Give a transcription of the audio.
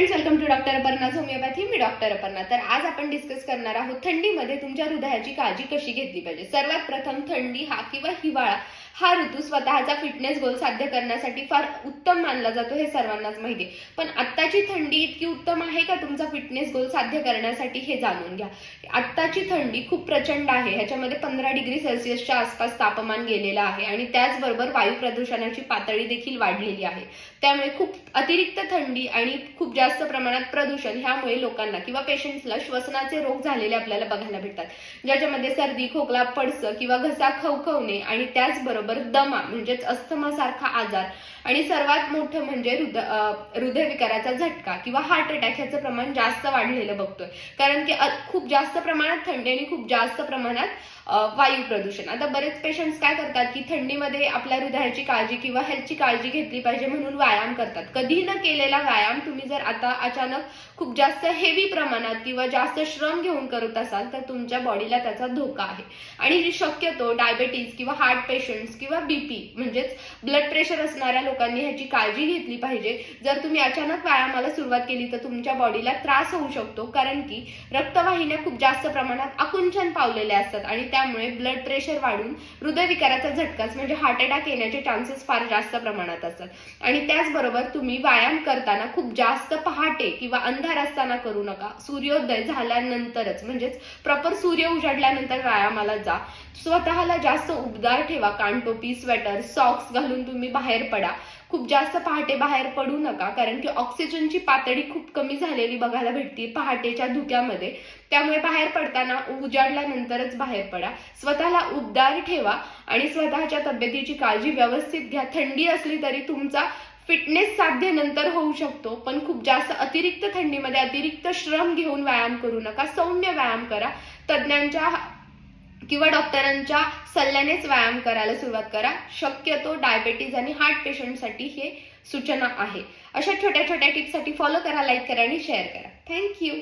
Friends, welcome to doctor Aparna's homeopathy. मी doctor Aparna. तर आज आपण डिस्कस करणार आहोत थंडीमध्ये तुमच्या हृदयाची काळजी कशी घेतली पाहिजे. सर्वात प्रथम थंडी हा किंवा हिवाळा हा ऋतू स्वतःचा फिटनेस गोल साध्य करण्यासाठी फार उत्तम मानला जातो, हे सर्वांनाच माहिती आहे. पण आत्ताची थंडी इतकी उत्तम आहे का तुमचा फिटनेस गोल साध्य करण्यासाठी, हे जाणून घ्या. आत्ताची थंडी खूप प्रचंड आहे. ह्याच्यामध्ये 15 डिग्री सेल्सिअसच्या आसपास तापमान गेलेलं आहे आणि त्याचबरोबर वायू प्रदूषणाची पातळी देखील वाढलेली आहे. त्यामुळे खूप अतिरिक्त थंडी आणि खूप जास्त प्रमाणात प्रदूषण ह्यामुळे लोकांना किंवा पेशंट्सला श्वसनाचे रोग झालेले आपल्याला बघायला भेटतात, ज्याच्यामध्ये सर्दी, खोकला, पडसं किंवा घसा खवखवणे आणि त्याचबरोबर दमा म्हणजेच अस्थमा सारखा आजार आणि सर्वात मोठं म्हणजे हृदयविकाराचा झटका किंवा हार्ट अटॅक ह्याचं प्रमाण जास्त वाढलेलं बघतोय. कारण की खूप जास्त प्रमाणात थंडी आणि खूप जास्त प्रमाणात वायू प्रदूषण. आता बरेच पेशंट्स काय करतात की थंडीमध्ये आपल्या हृदयाची काळजी किंवा हेल्थची काळजी घेतली पाहिजे म्हणून व्यायाम करतात. कधी न केलेला व्यायाम तुम्ही जर आता अचानक खूप जास्त हेवी प्रमाणात किंवा जास्त श्रम घेऊन करत असाल तर तुमच्या बॉडीला त्याचा धोका आहे. आणि शक्यतो डायबेटीज किंवा हार्ट पेशंट्स किंवा बीपी म्हणजेच ब्लड प्रेशर असणाऱ्या लोकांनी ह्याची काळजी घेतली पाहिजे. जर तुम्ही अचानक व्यायामाला सुरुवात केली तर तुमच्या बॉडीला त्रास होऊ शकतो, कारण की रक्तवाहिन्या खूप जास्त प्रमाणात आकुंचन पावलेल्या असतात आणि त्यामुळे ब्लड प्रेशर वाढून हृदयविकाराचा झटकाच म्हणजे हार्ट अटॅक येण्याचे चान्सेस फार जास्त प्रमाणात असतात. आणि त्याचबरोबर तुम्ही व्यायाम करताना खूप जास्त पहाटे किंवा अंधार असताना करू नका. सूर्योदय झाल्यानंतरच म्हणजेच प्रॉपर सूर्य उजाडल्यानंतर व्यायामाला जा. स्वतःला जास्त उबदार ठेवा. कानटोपी, स्वेटर, सॉक्स घालून तुम्ही बाहेर पडा. खूप जास्त पहाटे बाहेर पडू नका, कारण की ऑक्सिजनची पातळी खूप कमी झालेली बघायला भेटते पहाटेच्या धुक्यामध्ये. त्यामुळे बाहेर पडताना उजाडल्यानंतरच बाहेर पडा. स्वतःला उबदार ठेवा आणि स्वतःच्या तब्येतीची काळजी व्यवस्थित घ्या. थंडी असली तरी तुमचा फिटनेस साध्य नंतर होऊ शकतो, पण खूप जास्त अतिरिक्त थंडीमध्ये अतिरिक्त श्रम घेऊन व्यायाम करू नका. सौम्य व्यायाम करा. तज्ज्ञांच्या किंवा डॉक्टरांच्या सल्ल्यानेच व्यायाम करायला सुरुवात करा. शक्यतो डायबेटीज आणि हार्ट पेशंटसाठी हे सूचना आहे. अशा छोट्या छोट्या टिप्ससाठी फॉलो करा, लाईक करा आणि शेअर करा. थँक्यू.